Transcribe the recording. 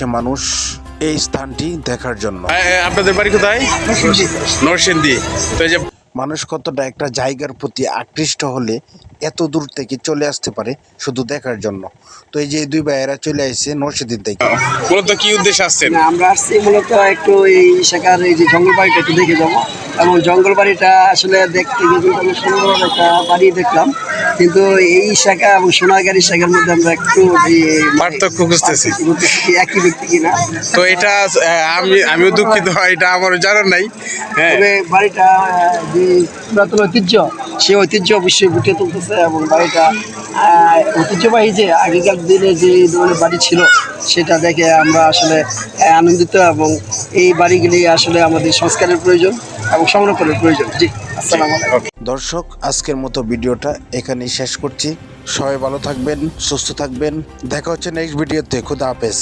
আসে মানুষ এই স্থানটি দেখার জন্য। আপনাদের বাড়ি কোথায়? নরসিংদী। তো এই যে মানুষ কতটা একটা জায়গার প্রতি আকৃষ্ট হলে এত দূর থেকে চলে আসতে পারে শুধু দেখার জন্য। তো এই যে দুই ভাইয়েরা চলে আসছে নরসিংদী থেকে। মূলত কি উদ্দেশ্যে আসছেন? আমরা আসছি মূলত একটু এই শাখার এই যে জঙ্গল বাড়িটা একটু দেখে যাবো, এবং জঙ্গল বাড়িটা আসলে দেখতে গিয়ে কিন্তু আমি সুন্দর একটা বাড়ি দেখলাম, কিন্তু এই শাখা এবং সোনাগাড়ি শাখার মধ্যে আমরা একটু পার্থক্য খুঁজতেছি। একই ব্যক্তি কিনা। তো এটা আমিও দুঃখিত, এটা আমারও জানার নাই। হ্যাঁ, তবে বাড়িটা যে পুরাতন ঐতিহ্য, সেই ঐতিহ্য অবশ্যই ফুটিয়ে তুলতেছে, এবং বাড়িটা ঐতিহ্যবাহী যে আগেকার দিনে যে ধরনের বাড়ি ছিল সেটা দেখে আমরা আসলে আনন্দিত, এবং এই বাড়িগুলি আসলে আমাদের সংস্কারের প্রয়োজন এবং সংরক্ষণের প্রয়োজন। জি, আসসালামু আলাইকুম। দর্শক, আজকের মতো ভিডিওটা এখানেই শেষ করছি। সবাই ভালো থাকবেন, সুস্থ থাকবেন। দেখা হচ্ছে নেক্সট ভিডিওতে। খুদা হাফেজ।